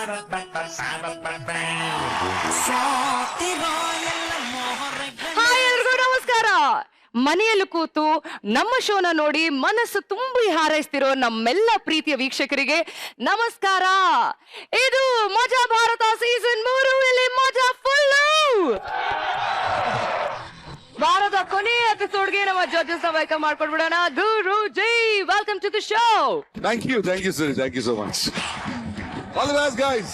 Hi ಎಲ್ರಿಗೂ ನಮಸ್ಕಾರ. ಮನೆಯಲ್ಲಿ ಕೂತು ನಮ್ಮ ಶೋನ ನೋಡಿ ಮನಸ್ಸು ತುಂಬಿ ಹಾರೈಸ್ತಿರೋ ನಮ್ಮೆಲ್ಲ ಪ್ರೀತಿಯ ವೀಕ್ಷಕರಿಗೆ ನಮಸ್ಕಾರ. ಇದು ಮಜಾ ಭಾರತ ಸೀಸನ್ 3 ಇಲ್ಲಿ ಮಜಾ ಫುಲ್ಲು. ಭಾರತ ಕೊನೆಯ ಎಪಿಸೋಡ್ಗೆ ನಮ್ಮ ಜಡ್ಜಸ್ ನ ವೆಲ್ಕಮ್ ಮಾಡ್ಕೊಂಡ್ಬಿಡೋಣ. ಗುರು ಜೈ, welcome to the show. Thank you sir, thank you so much. All the best guys.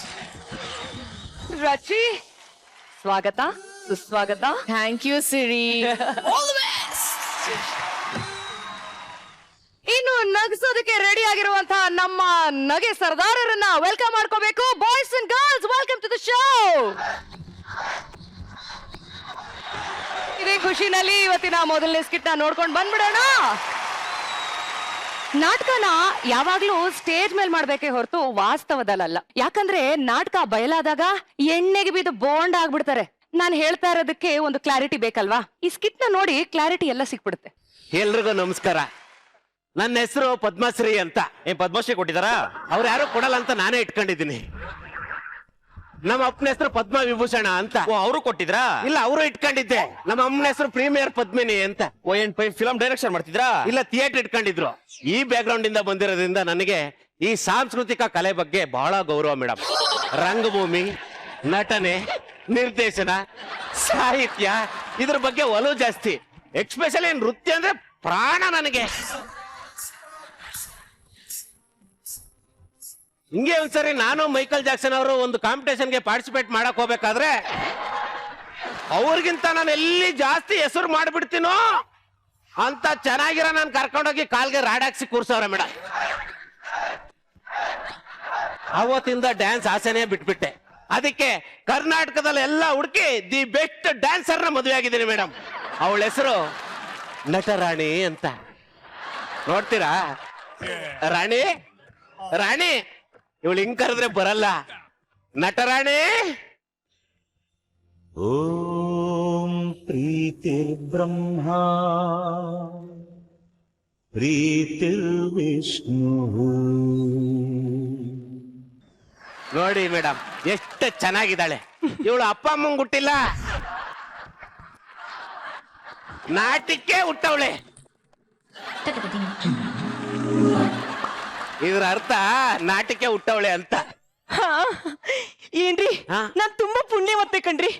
Rachi, ಸ್ವಾಗತ, ಸುಸ್ವಾಗತ. Thank you Siri. ಇನ್ನು ನಗಿಸೋದಕ್ಕೆ ರೆಡಿ ಆಗಿರುವಂತಹ ನಮ್ಮ ನಗೆ ಸರ್ದಾರರನ್ನ ವೆಲ್ಕಮ್ ಮಾಡ್ಕೋಬೇಕು. Boys and girls, welcome to the show. ಇದೇ ಖುಷಿನಲ್ಲಿ ಇವತ್ತಿನ ಮೊದಲನೇ ಸ್ಕಿಟ್ ನ ನೋಡ್ಕೊಂಡು ಬಂದ್ಬಿಡೋಣ. ನಾಟಕನ ಯಾವಾಗ್ಲೂ ಸ್ಟೇಜ್ ಮೇಲೆ ಮಾಡ್ಬೇಕೆ ಹೊರತು ವಾಸ್ತವದಲ್ಲ. ಯಾಕಂದ್ರೆ ನಾಟಕ ಬಯಲಾದಾಗ ಎಣ್ಣೆಗೆ ಬಿದ್ದು ಬೋಂಡ್ ಆಗ್ಬಿಡ್ತಾರೆ. ನಾನು ಹೇಳ್ತಾ ಇರೋದಕ್ಕೆ ಒಂದು ಕ್ಲಾರಿಟಿ ಬೇಕಲ್ವಾ? ಈ ಸ್ಕಿಟ್ ನ ನೋಡಿ ಕ್ಲಾರಿಟಿ ಎಲ್ಲ ಸಿಕ್ಬಿಡುತ್ತೆ. ಎಲ್ರಿಗೂ ನಮಸ್ಕಾರ. ನನ್ನ ಹೆಸರು ಪದ್ಮಶ್ರೀ ಅಂತ. ಪದ್ಮಶ್ರೀ ಕೊಟ್ಟಿದಾರಾ? ಅವ್ರು ಯಾರು ಕೊಡಲ್ಲ ಅಂತ ನಾನೇ ಇಟ್ಕೊಂಡಿದ್ದೀನಿ. ನಮ್ಮ ಅಪ್ಪನ ಹೆಸರು ಪದ್ಮ ವಿಭೂಷಣ ಅಂತ. ಅವರು ಕೊಟ್ಟಿದ್ರಾ? ಇಲ್ಲ, ಅವರು ಇಟ್ಕೊಂಡಿದ್ದೆ. ನಮ್ಮ ಅಮ್ಮನ ಹೆಸರು ಪ್ರೀಮಿಯರ್ ಪದ್ಮಿನಿ ಅಂತ. ಫಿಲಂ ಡೈರೆಕ್ಷನ್ ಮಾಡ್ತಿದ್ರಾ? ಇಲ್ಲ, ಥಿಯೇಟರ್ ಇಟ್ಕೊಂಡಿದ್ರು. ಈ ಬ್ಯಾಕ್ ಗ್ರೌಂಡ್ ಇಂದ ಬಂದಿರೋದ್ರಿಂದ ನನಗೆ ಈ ಸಾಂಸ್ಕೃತಿಕ ಕಲೆ ಬಗ್ಗೆ ಬಹಳ ಗೌರವ ಮೇಡಮ್. ರಂಗಭೂಮಿ, ನಟನೆ, ನಿರ್ದೇಶನ, ಸಾಹಿತ್ಯ ಇದ್ರ ಬಗ್ಗೆ ಒಲವು ಜಾಸ್ತಿ. ಎಕ್ಸ್ಪೆಷಲಿ ನೃತ್ಯ ಅಂದ್ರೆ ಪ್ರಾಣ ನನಗೆ. ಹಿಂಗೆ ಒಂದ್ಸರಿ ನಾನು ಮೈಕಲ್ ಜಾಕ್ಸನ್ ಅವರು ಒಂದು ಕಾಂಪಿಟೇಷನ್ಗೆ ಪಾರ್ಟಿಸಿಪೇಟ್ ಮಾಡಕ್ ಹೋಗ್ಬೇಕಾದ್ರೆ ಅವ್ರಿಗಿಂತ ನಾನು ಎಲ್ಲಿ ಜಾಸ್ತಿ ಹೆಸರು ಮಾಡ್ಬಿಡ್ತೀನೋ ಅಂತ ಚೆನ್ನಾಗಿರೋ ನಾನು ಕರ್ಕೊಂಡೋಗಿ ಕಾಲ್ಗೆ ರಾಡಾಕ್ಸಿ ಕೂರ್ಸವ್ರೆ ಮೇಡಮ್. ಅವತ್ತಿಂದ ಡ್ಯಾನ್ಸ್ ಆಸೆನೇ ಬಿಟ್ಬಿಟ್ಟೆ. ಅದಕ್ಕೆ ಕರ್ನಾಟಕದಲ್ಲಿ ಎಲ್ಲ ಹುಡುಕಿ ದಿ ಬೆಸ್ಟ್ ಡ್ಯಾನ್ಸರ್ನ ಮದುವೆ ಆಗಿದ್ದೀನಿ ಮೇಡಮ್. ಅವಳ ಹೆಸರು ನಟರಾಣಿ ಅಂತ. ನೋಡ್ತೀರಾ? ರಾಣಿ ರಾಣಿ ಇವಳು ಹಿಂಗ್ ಕರೆದ್ರೆ ಬರಲ್ಲ. ನಟರಾಣಿ. ಓಂ ಪ್ರೀತಿರ್ಬ್ರಹ್ಮ ಪ್ರೀತಿರ್ವಿಷ್ಣು. ನೋಡಿ ಮೇಡಮ್, ಎಷ್ಟು ಚೆನ್ನಾಗಿದ್ದಾಳೆ. ಇವಳು ಅಪ್ಪ ಅಮ್ಮಂಗ್ ಹುಟ್ಟಿಲ್ಲ, ನಾಟಕ್ಕೆ ಹುಟ್ಟವಳೆ. ಇದ್ರ ಅರ್ಥ ನಾಟಕ್ಕೆ ಹುಟ್ಟವಳೆ ಅಂತ. ಏನ್ರಿ, ನಾನ್ ತುಂಬಾ ಪುಣ್ಯವತ್ತೆ ಕಣ್ರಿ.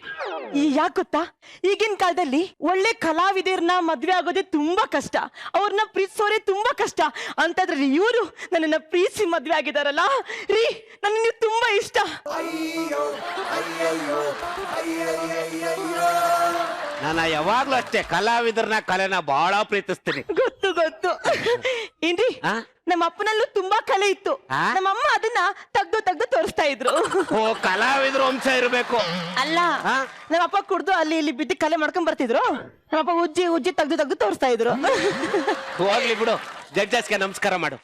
ಯಾಕೆ ಗೊತ್ತಾ, ಈಗಿನ ಕಾಲದಲ್ಲಿ ಒಳ್ಳೆ ಕಲಾವಿದರನ್ನ ಮದ್ವೆ ಆಗೋದೇ ತುಂಬಾ ಕಷ್ಟ. ಅವ್ರನ್ನ ಪ್ರೀತಿಸೋರೆ ತುಂಬಾ ಕಷ್ಟ. ಅಂತದ್ರಲ್ಲಿ ಇವರು ನನ್ನನ್ನ ಪ್ರೀತಿಸಿ ಮದ್ವೆ ಆಗಿದಾರಲ್ಲ ರೀ, ನನಗೆ ನೀವು ತುಂಬಾ ಇಷ್ಟ. ನಾನು ಯಾವಾಗ್ಲೂ ಅಷ್ಟೇ ಕಲಾವಿದರನ್ನ, ಕಲೆನ ಬಹಳ ಪ್ರೀತಿಸ್ತೀನಿ. ಗೊತ್ತು ಗೊತ್ತು. ಏನ್ರಿ, ನಮ್ಮ ಅಪ್ಪನಲ್ಲೂ ತುಂಬಾ ಕಲೆ ಇತ್ತು. ನಮ್ಮ ಅಮ್ಮ ಅದನ್ನ ತೆಗ್ದು ತೋರಿಸ್ತಾ ಇದ್ರು. ಓ, ಕಲಾವಿದ್ರ ವಂಶ ಇರಬೇಕು. ಅಲ್ಲ, ನಮ್ಮ ಅಪ್ಪ ಕುಡ್ದು ಅಲ್ಲಿ ಇಲ್ಲಿ ಬಿದ್ದು ಕಲೆ ಮಾಡ್ಕೊಂಡ್ ಬರ್ತಿದ್ರು. ನಮ್ಮಪ್ಪ ಉಜ್ಜಿ ತೆಗ್ದು ತೋರಿಸ್ತಾ ಇದ್ರು. ಹೋಗ್ಲಿ ಬಿಡು, ಜಡ್ಜಸ್ಗೆ ನಮಸ್ಕಾರ ಮಾಡು.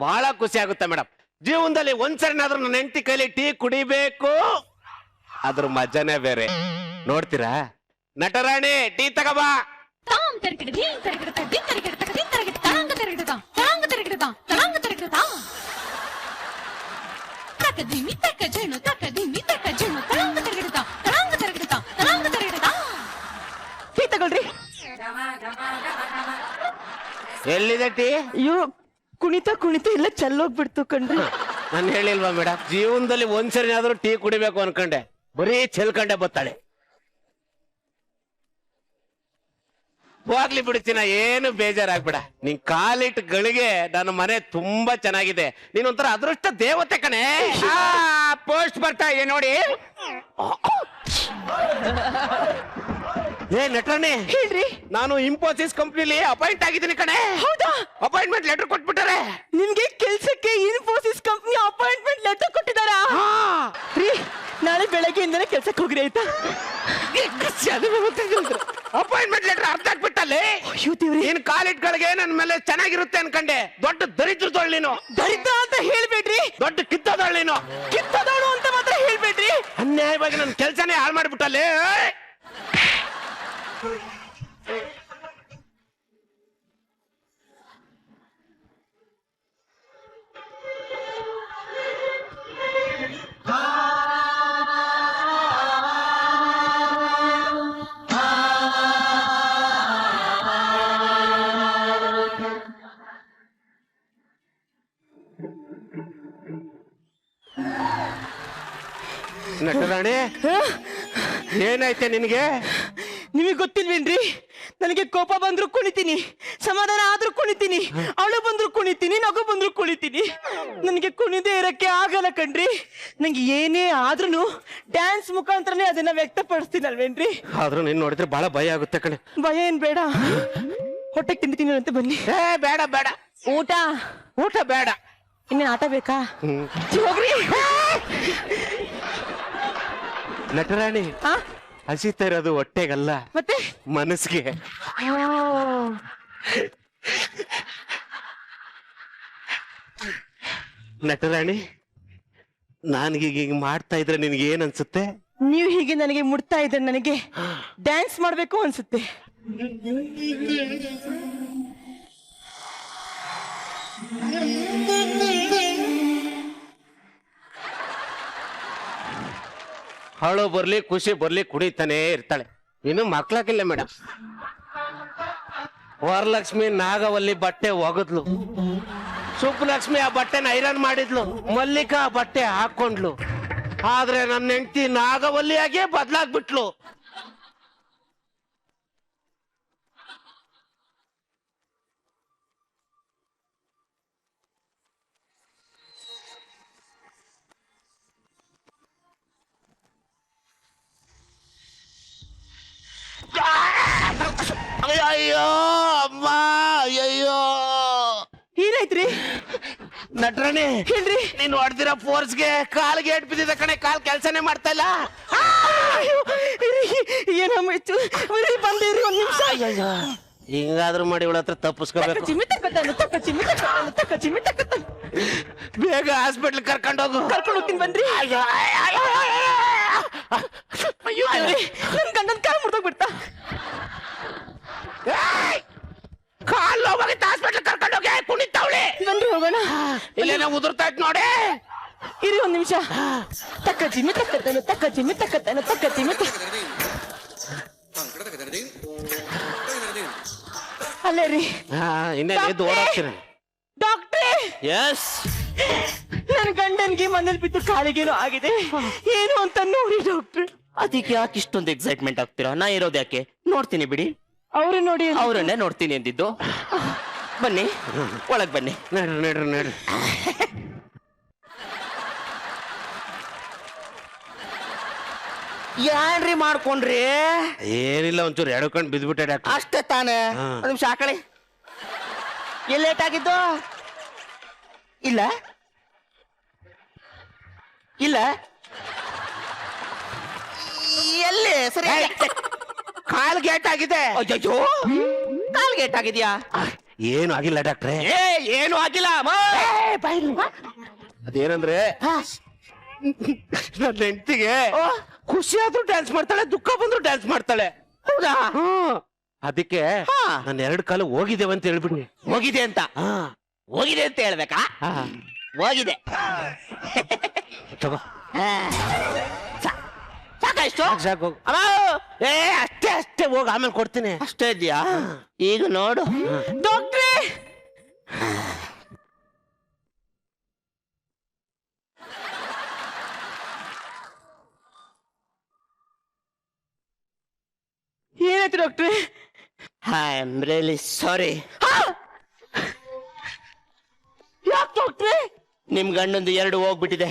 ಬಹಳ ಖುಷಿ ಆಗುತ್ತೆ ಮೇಡಮ್. ಜೀವನದಲ್ಲಿ ಒಂದ್ಸರಿನಾದ್ರೂ ನನ್ನ ಹೆಂಡತಿ ಕೈಲಿ ಟೀ ಕುಡಿಬೇಕು, ಅದ್ರ ಮಜಾನೇ ಬೇರೆ. ನೋಡ್ತೀರಾ? ನಟರಾಣಿ, ಟೀ ತಗಬಾ. ಟೀ ತಗೊಳ್ರಿ. ಎಲ್ಲಿದೆ ಟೀ? ಅಯ್ಯೋ, ಕುಣಿತ ಇಲ್ಲ ಚೆಲ್ಲೋಗ್ಬಿಡ್ತು ಕಣ್ರಿ. ನಾನು ಹೇಳಿಲ್ವಾ ಮೇಡಮ್, ಜೀವನದಲ್ಲಿ ಒಂದ್ಸರಿನಾದ್ರೂ ಟೀ ಕುಡಿಬೇಕು ಅನ್ಕೊಂಡೆ, ಬರೀ ಚೆಲ್ಕಂಡೆ ಬತ್ತಾಳೆ. ಹೋಗ್ಲಿ ಬಿಡ್ತೀನ, ಏನು ಬೇಜಾರಾಗ್ಬೇಡ. ನಿನ್ ಕಾಲಿಟ್ ಗಳಿಗೆ ನನ್ನ ಮನೆ ತುಂಬಾ ಚೆನ್ನಾಗಿದೆ. ನೀನ್ ಒಂಥರ ಅದೃಷ್ಟ ದೇವತೆ ಕಣೆ. ಪೋಸ್ಟ್ ಬರ್ತಾ ಇದೆ ನೋಡಿ. ಏ ನಟನೆ, ಹೇಳ್ರಿ. ನಾನು ಇನ್ಫೋಸಿಸ್ ಕಂಪ್ನಿಲಿ ಅಪಾಯಿಂಟ್ ಆಗಿದ್ದೀನಿ ಕಣೆ. ಹೌದಾ? ಅಪಾಯಿಂಟ್ಮೆಂಟ್ ಲೆಟರ್ ಕೊಟ್ಬಿಟ್ಟಾರೆ. ನಿಮ್ಗೆ ಕೆಲ್ಸಕ್ಕೆ ಇನ್ಫೋಸಿಸ್ ಕಂಪ್ನಿ ಅಪಾಯಿಂಟ್ಮೆಂಟ್ ಲೆಟರ್ ಕೊಟ್ಟಿದಾರಾ? ರೀ, ನಾಳೆ ಬೆಳಗ್ಗೆಯಿಂದನೇ ಕೆಲ್ಸಕ್ಕೆ ಹೋಗ್ರಿ ಆಯ್ತಾ? ಅಪಾಯಿಂಟ್ಮೆಂಟ್ ಲೆಟರ್ ಅರ್ಧ ಆಗ್ಬಿಟ್ಟಲ್ಲಿ. ನೀನ್ ಕಾಲಿಟ್ಗಳಿಗೆ ನನ್ನ ಮೇಲೆ ಚೆನ್ನಾಗಿರುತ್ತೆ ಅನ್ಕಂಡೆ. ದೊಡ್ಡ ದರಿದ್ರದೊಳ್ ನೀನು. ದರಿದ್ರ ಅಂತ ಹೇಳ್ಬೇಡ್ರಿ. ದೊಡ್ಡ ಕಿತ್ತದೊಳ್ ನೀನು. ಕಿತ್ತದವಳು ಅಂತ ಮಾತ್ರ ಹೇಳ್ಬೇಡ್ರಿ. ಅನ್ಯಾಯವಾಗಿ ನನ್ನ ಕೆಲ್ಸನೇ ಹಾಳು ಮಾಡ್ಬಿಟ್ಟಲ್ಲಿ. ನಟರಾಣಿ ಏನಾಯ್ತೆ ನಿನಗೆ? ನಿಮಗೆ ಗೊತ್ತಿಲ್ವೇನ್ರಿ, ನನಗೆ ಕೋಪ ಬಂದ್ರು ಕುಣಿತೀನಿ, ಸಮಾಧಾನ ಆದ್ರೂ ಕುಣಿತೀನಿ, ಅಳು ಬಂದ್ರು ಕುಣಿತೀನಿ, ನಗು ಬಂದ್ರು ಕುಣಿತೀನಿ. ನನಗೆ ಕುಣಿದೇ ಇರಕ್ಕೆ ಆಗಲ್ಲ ಕಣ್ರಿ. ನಂಗೆ ಏನೇ ಆದ್ರೂ ಡ್ಯಾನ್ಸ್ ಮುಖಾಂತರನೇ ಅದನ್ನ ವ್ಯಕ್ತಪಡಿಸ್ತೀನಿ ಅಲ್ವೇನ್ರಿ. ಆದ್ರೂ ನೀನ್ ನೋಡಿದ್ರೆ ಬಹಳ ಭಯ ಆಗುತ್ತೆ ಕಣೆ. ಭಯ ಏನ್ ಬೇಡ, ಹೊಟ್ಟೆಗೆ ತಿಂತೀನಿ ಅಂತ ಬನ್ನಿ. ಬೇಡ ಬೇಡ, ಊಟ ಊಟ ಬೇಡ. ಇನ್ನೇನ್ ಆಟ ಬೇಕಾ? ಹೋಗ್ರಿ. ನಟರಾಣಿ, ಆ? ಹಸಿತಾ ಇರೋದು ಹೊಟ್ಟೆಗಲ್ಲ, ಮತ್ತೆ ಮನಸ್ಸಿಗೆ. ನಟರಾಣಿ, ನಾನೀಗ ಹಿಂಗ್ ಮಾಡ್ತಾ ಇದ್ರೆ ನಿನ್ಗೆ ಏನ್ ಅನ್ಸುತ್ತೆ? ನೀವು ಹೀಗೆ ನನಗೆ ಮುಡ್ತಾ ಇದ್ರೆ ನನಗೆ ಡ್ಯಾನ್ಸ್ ಮಾಡ್ಬೇಕು ಅನ್ಸುತ್ತೆ. ಹಾಳು ಬರ್ಲಿ ಖುಷಿ ಬರ್ಲಿ ಕುಡಿತಾನೆ ಇರ್ತಾಳೆ. ಇನ್ನು ಮಕ್ಳಾಕಿಲ್ಲ ಮೇಡಮ್. ವರಲಕ್ಷ್ಮಿ ನಾಗವಲ್ಲಿ ಬಟ್ಟೆ ಒಗದ್ಲು, ಸುಬ್ಬಲಕ್ಷ್ಮಿ ಆ ಬಟ್ಟೆನ ಐರನ್ ಮಾಡಿದ್ಲು, ಮಲ್ಲಿಕಾ ಆ ಬಟ್ಟೆ ಹಾಕೊಂಡ್ಲು. ಆದ್ರೆ ನನ್ನ ಹೆಂಡತಿ ನಾಗವಲ್ಲಿಯಾಗೆ ಬದ್ಲಾಗ್ಬಿಟ್ಲು. ಅಯ್ಯೋ ಅಮ್ಮ, ಅಯ್ಯೋ. ಏನಾಯ್ತ್ರಿ ನಟ್ರಾಣಿ, ಹೇಳ್ರಿ. ನೀನ್ ಹೊಡ್ದಿರೋ ಫೋರ್ಸ್ಗೆ ಕಾಲ್ಗೆ ಏಟ್ ಬಿದ್ದಿದೆ ಕಣೆ. ಕಾಲ್ ಕೆಲ್ಸನೇ ಮಾಡ್ತಾ ಇಲ್ಲ. ಏನಾಯ್ತು ಬಂದಿರಿ ಒಂದ್ ನಿಮಿಷ. ಹಿಂಗಾದ್ರೂ ಮಾಡಿ ಇವಳ ಹತ್ರ ತಪ್ಪಿಸ್ಕೋಬೇಕು. ಬೇಗ ಹಾಸ್ಪಿಟ್ಲ್ ಕರ್ಕೊಂಡೋಗು. ಕರ್ಕೊಂಡು ಹೋಗ್ತೀನಿ ಬನ್ರಿ. ನನ್ ಗಂಡನ್ ಕಾಲ್ ಮುರ್ದೋಗ್ಬಿಡ್ತಾ. ಕಾಲ್ ಹೋಗಿತ್ತು, ಹಾಸ್ಪಿಟ್ಲ್ ಕರ್ಕೊಂಡೋಗಿ ಕುಣಿತಾವಳೆ. ಬನ್ರಿ ಹೋಗೋಣ. ಇಲ್ಲೇನೋ ಉದುರ್ತಾ ಇತ್ತು ನೋಡಿ. ಇರಿ ಒಂದ್ ನಿಮಿಷ. ತಕ್ಕ ಚಿಮ್ಮಿ ತಕ್ಕತ್ತೇನೆ, ತಕ್ಕ ಚಿಮ್ಮಿ ತಕ್ಕತ್ತೇನೆ, ತಕ್ಕ ಚಿಮ್ಮಿ ಅಲ್ಲೇ ರೀ. ಇನ್ನೇನು ಎದ್ದು ಓಡಾಡ್ತೀನಿ. ಡಾಕ್ಟ್ರೇ, ಎಸ್, ನನ್ ಗಂಡನ್ಗೆ ಮನೇಲಿ ಬಿದ್ದು ಕಾಲಿಗೇನೋ ಆಗಿದೆ, ಏನು ಅಂತ ನೋಡಿ ಡಾಕ್ಟ್ರೆ. ಅದಕ್ಕೆ ಯಾಕೆ ಇಷ್ಟೊಂದು ಎಕ್ಸೈಟ್ಮೆಂಟ್ ಆಗ್ತೀರಾ? ನಾ ಇರೋದು ಯಾಕೆ? ನೋಡ್ತೀನಿ ಬಿಡಿ. ಅವ್ರು ನೋಡಿ ಅವರನ್ನೇ ನೋಡ್ತೀನಿ ಅಂದಿದ್ದು. ಬನ್ನಿ ಒಳಗ್ ಬನ್ನಿ. ನಡ್ರಿ ನಡ್ರಿ ನಡ್ರಿ. ಏನ್ರಿ ಮಾಡ್ಕೊಂಡ್ರಿ? ಏನಿಲ್ಲ, ಒಂಚೂರು ಎಡ್ಕೊಂಡು ಬಿದ್ಬಿಟ್ಟೆ ಡಾಕ್ಟರ್. ಅಷ್ಟೇ ತಾನೇ. ಒಂದ್ ನಿಮಿಷ ಹಾಕಳಿ. ಎಲ್ಲಿ ಲೇಟ್ ಆಗಿದ್ದು? ಇಲ್ಲ ಇಲ್ಲ, ಎಲ್ಲಿ ಸರಿ? ಕಾಲ್ ಗೇಟ್ ಆಗಿದೆ. ಅಯ್ಯೋ, ಕಾಲ್ ಗೇಟ್ ಆಗಿದ್ಯಾ? ಏನು ಆಗಿಲ್ಲ ಡಾಕ್ಟ್ರೆ. ಏನು ಆಗಿಲ್ಲ. ಅದೇನಂದ್ರೆ ನನ್ನ ಹೆಂಡತಿಗೆ ಖುಷಿ ಆದ್ರೂ ಡ್ಯಾನ್ಸ್ ಮಾಡ್ತಾಳೆ, ದುಃಖ ಬಂದ್ರು ಡ್ಯಾನ್ಸ್ ಮಾಡ್ತಾಳೆ. ಹೌದಾ? ಅದಕ್ಕೆ ನನ್ನ ಎರಡು ಕಾಲು ಹೋಗಿದ್ದೇವೆ ಅಂತ ಹೇಳ್ಬಿಡಿ. ಹೋಗಿದೆ ಅಂತ? ಹೋಗಿದೆ ಅಂತ ಹೇಳ್ಬೇಕಾ? ಹೋಗಿದೆ. ತಗೋ. ಸಾಕಾಯ್ತು? ಸಾಕು. ಅಷ್ಟೇ ಅಷ್ಟೇ, ಹೋಗಿ ಆಮೇಲೆ ಕೊಡ್ತೀನಿ. ಅಷ್ಟೇ ಇದೆಯಾ? ಈಗ ನೋಡು ಡಾಕ್ಟ್ರೇ. ಏನಾಯ್ತು ಡಾಕ್ಟ್ರೇ? I am really sorry. ಯಾಕೆ ಡಾಕ್ಟ್ರೇ? ನಿಮ್ ಗಂಡಂದು 2 ಹೋಗ್ಬಿಟ್ಟಿದೆ.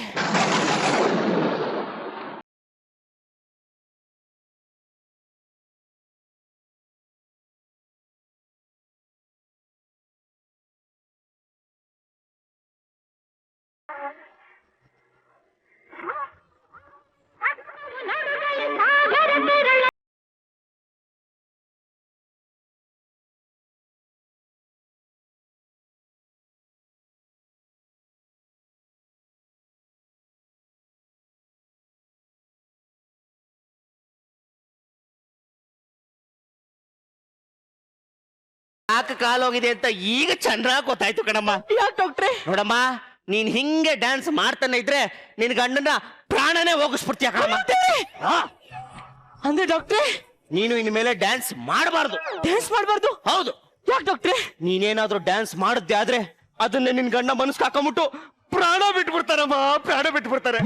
ಯಾಕೆ ಕಾಲೋಗಿದೆ ಅಂತ ಈಗ ಚೆನ್ನಾಗಿ ಗೊತ್ತಾಯ್ತು ಕಣಮ್ಮ. ಯಾಕೆ ಡಾಕ್ಟ್ರೇ? ನೋಡಮ್ಮ, ನೀನ್ ಹಿಂಗೆ ಡ್ಯಾನ್ಸ್ ಮಾಡ್ತಾನೆ ಇದ್ರೆ ನಿನ್ ಗಂಡನ ಪ್ರಾಣನೇ ಹೋಗಿಸ್ಬಿಡ್ತೀಯ ಕಣಮ್ಮ. ಅಂದ್ರೆ ಡಾಕ್ಟ್ರೇ, ನೀನು ಇನ್ಮೇಲೆ ಡ್ಯಾನ್ಸ್ ಮಾಡಬಾರ್ದು. ಡ್ಯಾನ್ಸ್ ಮಾಡಬಾರ್ದು? ಹೌದು. ಯಾಕೆ ಡಾಕ್ಟ್ರೇ? ನೀನೇನಾದ್ರೂ ಡ್ಯಾನ್ಸ್ ಮಾಡಿದ್ದೆ ಆದ್ರೆ ಅದನ್ನ ನಿನ್ ಗಂಡ ಮನಸ್ಸು ಹಾಕೊಂಡ್ಬಿಟ್ಟು ಪ್ರಾಣ ಬಿಟ್ಬಿಡ್ತಾರಮ್ಮ, ಪ್ರಾಣ ಬಿಟ್ಬಿಡ್ತಾರೆ.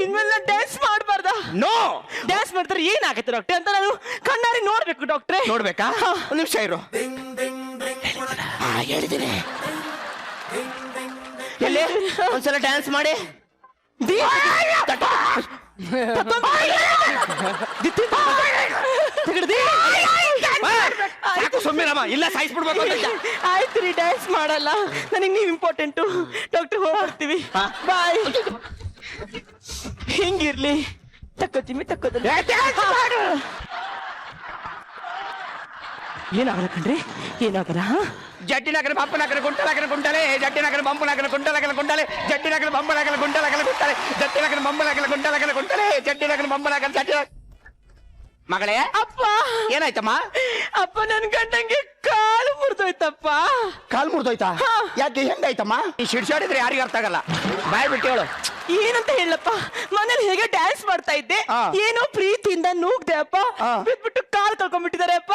ಇನ್ಮೇಲೆ ಡ್ಯಾನ್ಸ್ ಮಾಡಬಾರ್ದ? ನೋ, ಡ್ಯಾನ್ಸ್ ಮಾಡ್ತಾರೆ ಏನಾಗುತ್ತೆ ಡಾಕ್ಟ್ರೆ ಅಂತ ನಾನು ಕಣ್ಣಾರಿ ನೋಡ್ಬೇಕು ಡಾಕ್ಟ್ರೆ. ನೋಡ್ಬೇಕಾ? ಒಂದ್ ನಿಮಿಷ ಇರು. ಹೇಳಿದ್ದೀನಿ. ಎಲ್ಲಿ ಒಂದ್ಸಲ ಡ್ಯಾನ್ಸ್ ಮಾಡಿ. ಸುಮ್ಮಿರಮ್ಮ, ಇಲ್ಲ ಸಾಯಿಸ್ಬಿಡ್ಬೇಕು ಅಂತ. ಆಯ್ತು ರೀ, ಡ್ಯಾನ್ಸ್ ಮಾಡಲ್ಲ, ನನಗೆ ನೀವು ಇಂಪಾರ್ಟೆಂಟು. ಡಾಕ್ಟರ್ ಹೋಗ್ಬರ್ತೀವಿ, ಬಾಯ್. ಹೆಂಗಿರ್ಲಿ, ತಕ್ಕೋತೀವಿ ತಕ್ಕೋತೀವಿ. ಏನಾಗಲ್ಲ ಕಣ್ರಿ, ಏನಾಗಲ್ಲ. ಜಟ್ಟಿನಾಗರ ಬಂಪನಾಗರ ಗುಂಟಲಾಗರ ಗುಂಟಲೆ, ಜಟ್ಟಿನಾಗರ ಬಂಪನಾಗರ ಗುಂಟಲಾಗರ ಗುಂಟಲೆ, ಜಟ್ಟಿನಾಗರ ಬಂಪನಾಗರ ಗುಂಟಲಾಗರ ಗುಂಟಲೆ, ಜಟ್ಟಿನಾಗರ ಬಂಪನಾಗರ ಗುಂಟಲಾಗರ ಗುಂಟಲೆ, ಜಟ್ಟಿನಾಗರ ಬಂಪನಾಗರ ಜಟ್ಟಿ. ಮಗಳೇ, ಅಪ್ಪ ಏನಾಯ್ತಮ್ಮ? ಅಪ್ಪ, ನನ್ ಗಂಡಂಗೆ ಕಾಲು ಮುರಿದೋಯ್ತಪ್ಪ. ಕಾಲ್ ಮುರಿದೋಯ್ತಾ? ಯಾಕೆ, ಹೆಂಗಾಯ್ತಮ್ಮ? ಈ ಶಿಡ್ಸಾಡಿದ್ರೆ ಯಾರಿಗೂ ಅರ್ಥ ಆಗಲ್ಲ, ಬಾಯ್ ಬಿಟ್ಟು ಹೇಳು. ಏನಂತ ಹೇಳಪ್ಪ, ಮನೇಲಿ ಹೇಗೆ ಡ್ಯಾನ್ಸ್ ಮಾಡ್ತಾ ಇದ್ದೆ, ಆ. ಏನೋ ಪ್ರೀತಿಯಿಂದ ನೂಗ್ದೆ ಅಪ್ಪ, ಆ. ಬಿಟ್ಬಿಟ್ಟು ಕಾಲ್ ಕಳ್ಕೊಂಡ್ಬಿಟ್ಟಿದ್ದಾರೆ ಅಪ್ಪ.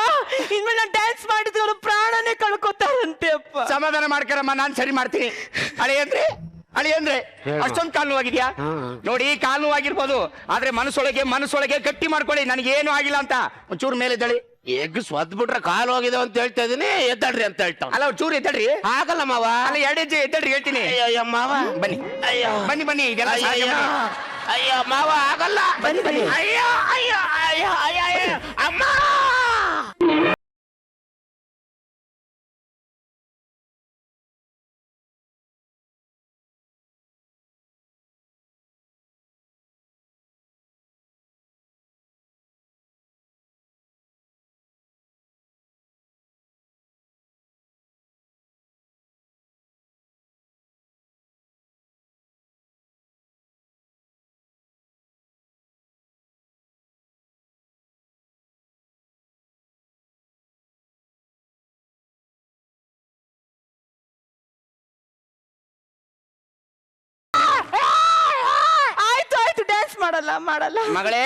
ಇನ್ಮೇಲೆ ನಾನು ಡ್ಯಾನ್ಸ್ ಮಾಡಿದ್ರೆ ಅವ್ರ ಪ್ರಾಣನೇ ಕಳ್ಕೊತಾರಂತೆ ಅಪ್ಪ. ಸಮಾಧಾನ ಮಾಡ್ಕರಮ್ಮ, ನಾನ್ ಸರಿ ಮಾಡ್ತೀನಿ. ಅಳಿಯಂದ್ರೆ ಅಷ್ಟೊಂದು ಕಾಲು ನೋವಾಗಿದ್ಯಾ? ನೋಡಿ, ಕಾಲು ನೋವಾಗಿರ್ಬೋದು, ಆದ್ರೆ ಮನಸ್ಸೊಳಗೆ ಗಟ್ಟಿ ಮಾಡ್ಕೊಳ್ಳಿ, ನನಗೇನು ಆಗಿಲ್ಲ ಅಂತ. ಒಂಚೂರು ಮೇಲೆ ಎದ್ದಳಿ. ಎಗ್ ಸ್ವದ್ ಬಿಟ್ರೆ ಕಾಲು ಹೋಗಿದೆ ಅಂತ ಹೇಳ್ತಾ ಇದೀನಿ, ಎದ್ದಾಡ್ರಿ ಅಂತ ಹೇಳ್ತಾವ. ಅಲ್ಲ, ಒಂಚೂರು ಎದ್ದಳ್ರಿ. ಆಗಲ್ಲ ಮಾವ. ಅಲ್ಲ, 2 ಹೆಜ್ಜೆ ಎದ್ದಳ್ರಿ, ಹೇಳ್ತೀನಿ. ಅಯ್ಯೋ ಮಾವ, ಬನ್ನಿ ಅಯ್ಯೋ ಬನ್ನಿ ಇದೆಲ್ಲ ಸಹಜ. ಅಯ್ಯೋ ಅಯ್ಯೋ ಮಾವ, ಆಗಲ್ಲ. ಬನ್ನಿ. ಅಯ್ಯೋ ಅಯ್ಯೋ ಅಯ್ಯೋ ಅಯ್ಯೋ ಅಯ್ಯೋ ಅಮ್ಮ. ಆಯ್ತು, ಡ್ಯಾನ್ಸ್ ಮಾಡಲ್ಲ. ಮಗಳೇ,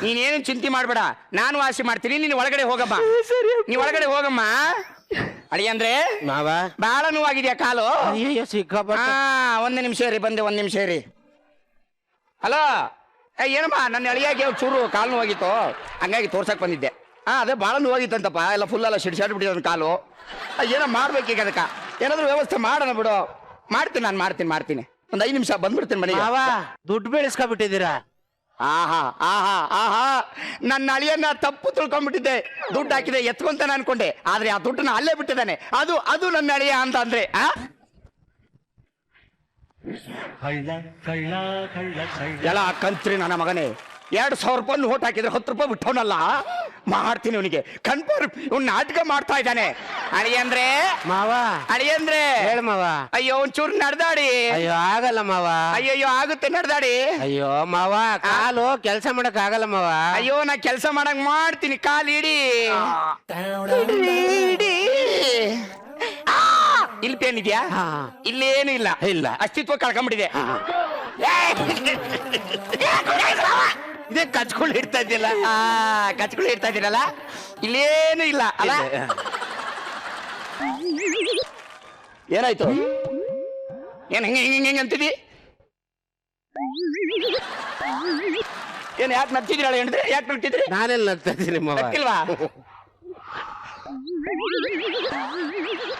ನೀನೇನು ಚಿಂತೆ ಮಾಡ್ಬೇಡ, ನಾನು ವಾಸಿ ಮಾಡ್ತೀನಿ. ನೀನು ಒಳಗಡೆ ಹೋಗಮ್ಮ, ಸರಿ ಅಪ್ಪ. ನೀ ಒಳಗಡೆ ಹೋಗಮ್ಮ. ಅಳಿಯಂದ್ರೆ ಮಾವ, ಬಹಳ ನೋವಾಗಿದ್ಯಾ ಕಾಲು? ಅಯ್ಯೋ ಸಿಕ್ಕಾಪಟ್ಟೆ. ಒಂದ್ ನಿಮಿಷ ಇರಿ, ಬಂದೆ, ಒಂದ್ ನಿಮಿಷ ಇರಿ. ಹಲೋ, ಏನಮ್ಮ, ನನ್ನ ಅಳಿಯಾಗಿ ಚೂರು ಕಾಲು ನೋವಾಗಿತ್ತು, ಹಂಗಾಗಿ ತೋರ್ಸಕ್ ಬಂದಿದ್ದೆ. ಅದೇ ಬಹಳ ನೋವಾಗಿತ್ತಂತಪ್ಪ, ಎಲ್ಲ ಫುಲ್ ಎಲ್ಲ ಸಿಡ್ಸಾಡ್ಬಿಟ್ಟಿದ್ದ ಕಾಲು. ಏನೋ ಮಾಡ್ಬೇಕೀಗ, ಅದಕ್ಕ ಏನಾದ್ರು ವ್ಯವಸ್ಥೆ ಮಾಡೋಣ ಬಿಡು. ಮಾಡ್ತೀನಿ. ಒಂದ್ 5 ನಿಮಿಷ ಬಂದ್ಬಿಡ್ತೀನಿ ಮನೆಗೆ. ಮಾವ, ದುಡ್ಡು ಬೆಳೆಸ್ಕೊಬಿಟ್ಟಿದ್ದೀರಾ? ಆಹಾ, ನನ್ನ ಅಳಿಯನ್ನ ತಪ್ಪು ತಿಳ್ಕೊಂಡ್ಬಿಟ್ಟಿದ್ದೆ. ದುಡ್ಡು ಹಾಕಿದೆ ಎತ್ಕೊಂತಾನೆ ಅನ್ಕೊಂಡೆ, ಆದ್ರೆ ಆ ದುಡ್ಡನ್ನ ಅಲ್ಲೇ ಬಿಟ್ಟಿದ್ದಾನೆ. ಅದು ನನ್ನ ಅಳಿಯ ಅಂತ ಅಂದ್ರೆ ಎಲ್ಲ ಕಂತ್ರಿ ನನ್ನ ಮಗನೇ. 2,000 ರೂಪಾಯಿ ನೋಟ್ ಹಾಕಿದ್ರೆ 10 ರೂಪಾಯಿ ಬಿಟ್ಟವನಲ್ಲ. ಮಾಡ್ತೀನಿ ಅವನಿಗೆ ಕನ್ಫರ್ಮ್. ಇವ್ನು ನಾಟಕ ಮಾಡ್ತಾ ಇದ್ದಾನೆ. ಅಳಿಯಂದ್ರೆ ಮಾವ, ಅಳಿಯಂದ್ರೆ ಹೇಳ ಮಾವ. ಅಯ್ಯೋ, ಒಂಚೂರು ನಡೆದಾಡಿ. ಅಯ್ಯೋ ಆಗಲ್ಲ ಮಾವ. ಅಯ್ಯೋ, ಆಗುತ್ತೆ, ನಡೆದಾಡಿ. ಅಯ್ಯೋ ಮಾವ, ಕಾಲು ಕೆಲಸ ಮಾಡಕ್ ಆಗಲ್ಲ ಮಾವ. ಅಯ್ಯೋ, ನಾ ಕೆಲಸ ಮಾಡಂಗ್ ಮಾಡ್ತೀನಿ, ಕಾಲು ಇಡಿ. ಇಲ್ಲಿ ಪೇನ್ ಇದೆಯಾ? ಇಲ್ಲೇನು ಇಲ್ಲ. ಅಸ್ತಿತ್ವ ಕಳ್ಕೊಂಡ್ಬಿಟ್ಟಿದೆ. ಇದೇ ಕಚ್ಕೊಂಡು ಇಡ್ತಾ ಇದ್ದಿಲ್ಲ. ಕಚ್ಗಳು ಇಡ್ತಾ ಇದ್ದೀರಲ್ಲ, ಇಲ್ಲೇನು ಇಲ್ಲ ಅಲ್ಲ. ಏನಾಯ್ತು? ಏನ್ ಹಿಂಗ ಅಂತಿದಿ? ಏನ್ ಯಾಕೆ ನಗ್ತಿದ್ದೀರಲ್ಲ? ಹೇಳಿದ್ರೆ ಯಾಕೆ ನಗ್ತಿದ್ರಿ? ನಾನೆಲ್ಲ ನಗ್ತಾ ಇದ್ದೀನಿ ಮಾವ. ನಗ್ತಿಲ್ವಾ?